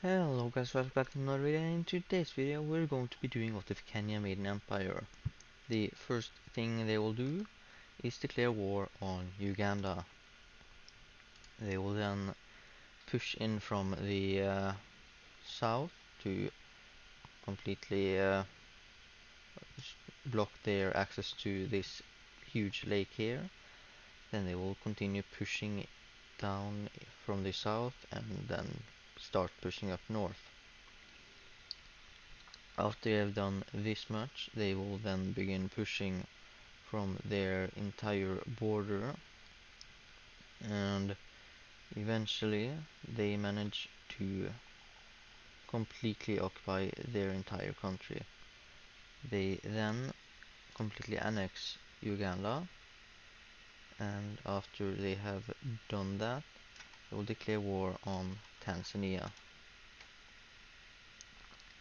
Hello guys, welcome back to another video. In today's video we're going to be doing what if Kenya made an empire. The first thing they will do is declare war on Uganda. They will then push in from the south to completely block their access to this huge lake here. Then they will continue pushing down from the south and then start pushing up north. After they have done this much, they will then begin pushing from their entire border, and eventually they manage to completely occupy their entire country. They then completely annex Uganda, and after they have done that, they will declare war on Tanzania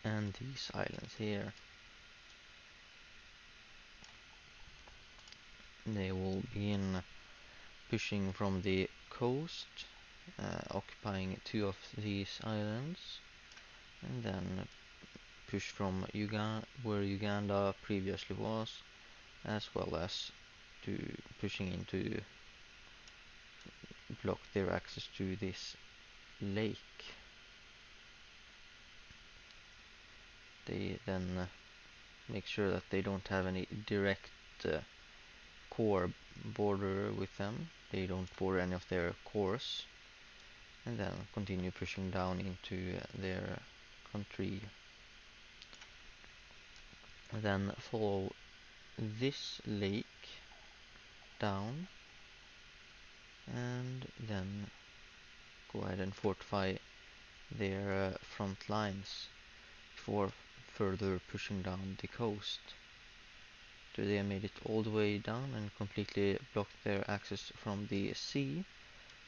and these islands here. They will begin pushing from the coast, occupying two of these islands, and then push from where Uganda previously was, as well as to pushing into block their access to this lake. They then make sure that they don't have any direct core border with them. They don't border any of their cores, and then continue pushing down into their country. Then follow this lake down, and then go ahead and fortify their front lines before further pushing down the coast. After they have made it all the way down and completely blocked their access from the sea,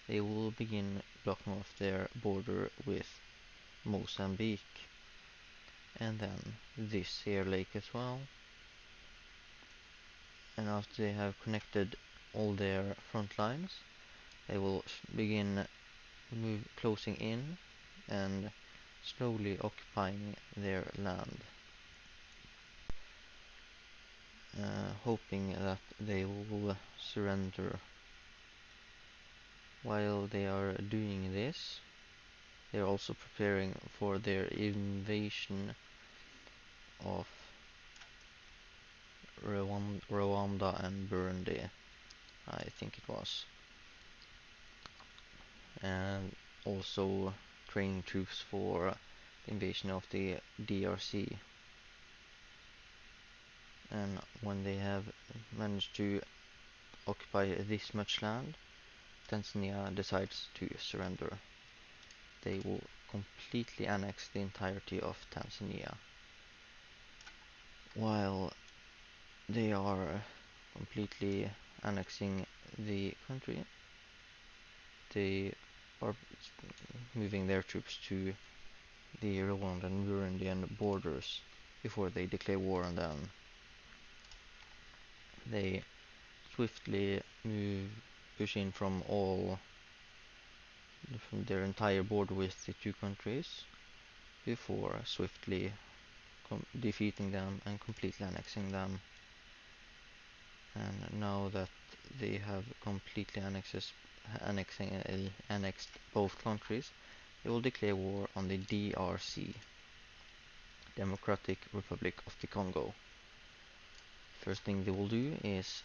they will begin blocking off their border with Mozambique, and then this here lake as well. And after they have connected all their front lines, they will begin closing in and slowly occupying their land, hoping that they will surrender. While they are doing this, they are also preparing for their invasion of Rwanda and Burundi, I think it was, and also training troops for the invasion of the DRC. And when they have managed to occupy this much land, Tanzania decides to surrender. They will completely annex the entirety of Tanzania. While they are completely annexing the country, they are moving their troops to the Rwandan and Burundian borders before they declare war on them. They swiftly push in from their entire border with the two countries before swiftly defeating them and completely annexing them. And now that they have completely annexed both countries, they will declare war on the DRC, Democratic Republic of the Congo. First thing they will do is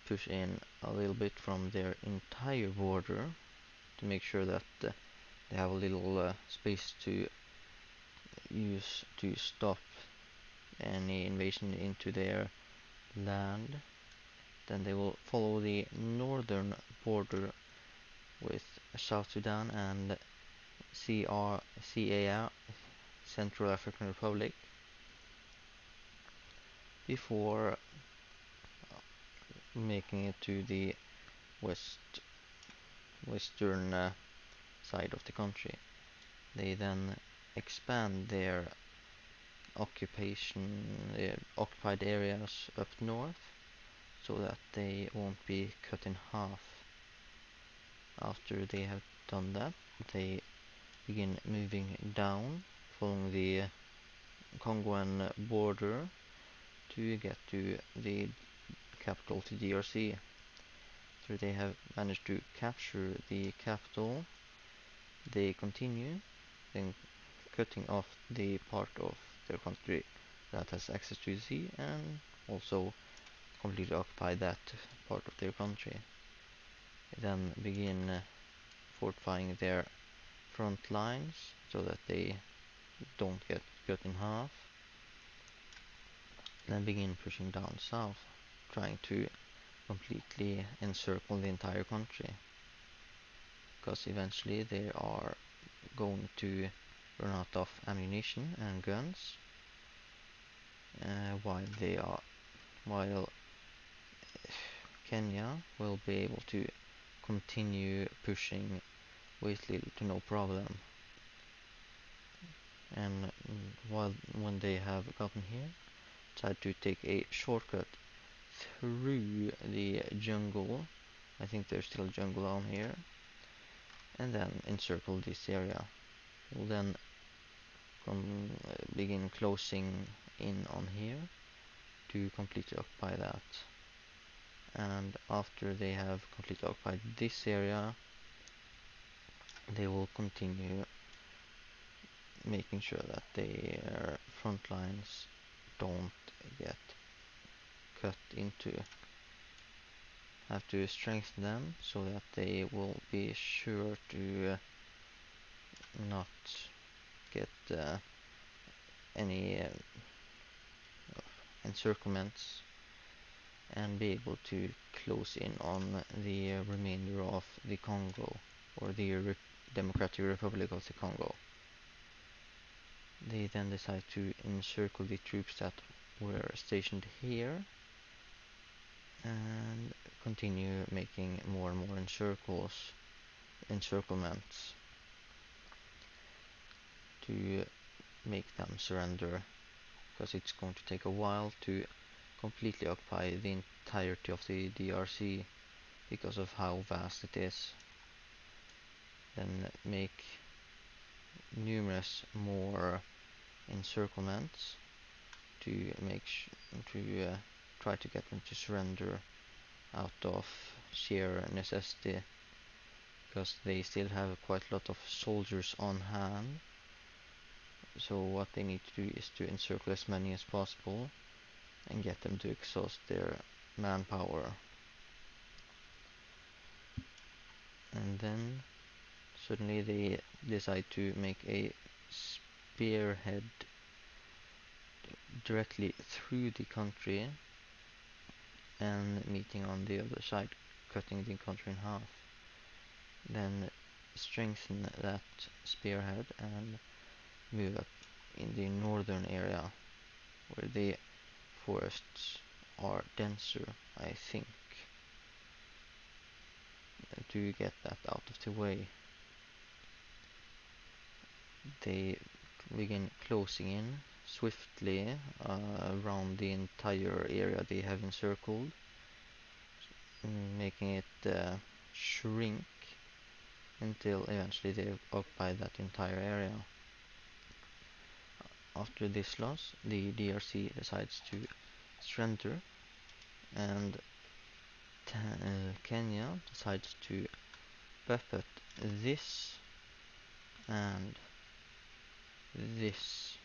push in a little bit from their entire border to make sure that they have a little space to use to stop any invasion into their land. Then they will follow the northern border with South Sudan and CAR, Central African Republic, before making it to the western side of the country. They then expand their occupied areas up north, so that they won't be cut in half. After they have done that, they begin moving down, following the Congoan border to get to the capital, to DRC. So they have managed to capture the capital. They continue, then cutting off the part of their country that has access to the sea, and also completely occupy that part of their country. They then begin fortifying their front lines so that they don't get cut in half. Then begin pushing down south, trying to completely encircle the entire country, because eventually they are going to run out of ammunition and guns, while Kenya will be able to continue pushing with little to no problem. And when they have gotten here, try to take a shortcut through the jungle. I think there's still jungle down here, and then encircle this area. We'll then begin closing in on here to completely occupy that. And after they have completely occupied this area, they will continue making sure that their front lines don't get cut into. Have to strengthen them so that they will be sure to not get any encirclements, and be able to close in on the remainder of the Congo, or the Democratic Republic of the Congo. They then decide to encircle the troops that were stationed here, and continue making more and more encirclements to make them surrender, because it's going to take a while to completely occupy the entirety of the DRC because of how vast it is. Then make numerous more encirclements to try to get them to surrender out of sheer necessity, because they still have quite a lot of soldiers on hand. So what they need to do is to encircle as many as possible and get them to exhaust their manpower. And then suddenly they decide to make a spearhead directly through the country, and meeting on the other side, cutting the country in half. Then strengthen that spearhead and move up in the northern area, where the forests are denser, I think, to get that out of the way. They begin closing in swiftly around the entire area they have encircled, making it shrink until eventually they occupy that entire area. After this loss, the DRC decides to surrender, and Kenya decides to puppet this and this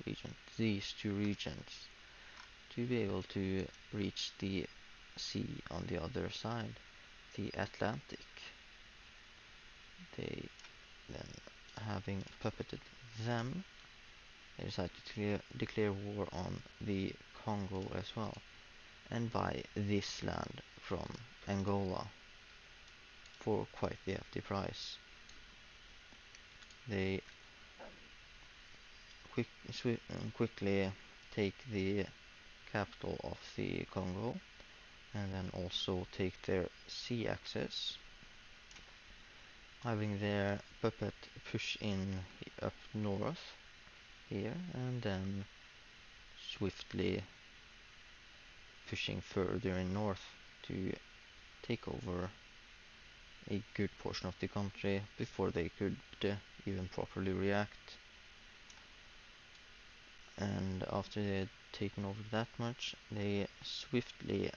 region, these two regions, to be able to reach the sea on the other side, the Atlantic. They then, having puppeted them, they decide to declare war on the Congo as well, and buy this land from Angola for quite the hefty price. They quickly take the capital of the Congo, and then also take their sea access, having their puppet push in up north here, and then swiftly pushing further in north to take over a good portion of the country before they could even properly react. And after they had taken over that much, they swiftly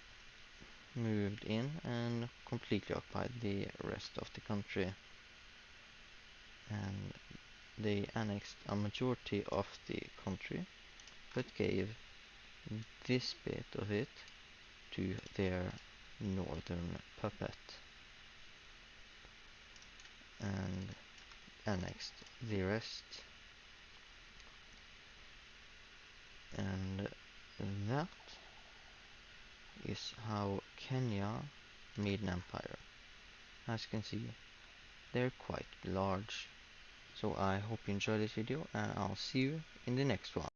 moved in and completely occupied the rest of the country. And they annexed a majority of the country, but gave this bit of it to their northern puppet, and annexed the rest. And that is how Kenya made an empire. As you can see, they're quite large. So I hope you enjoyed this video, and I'll see you in the next one.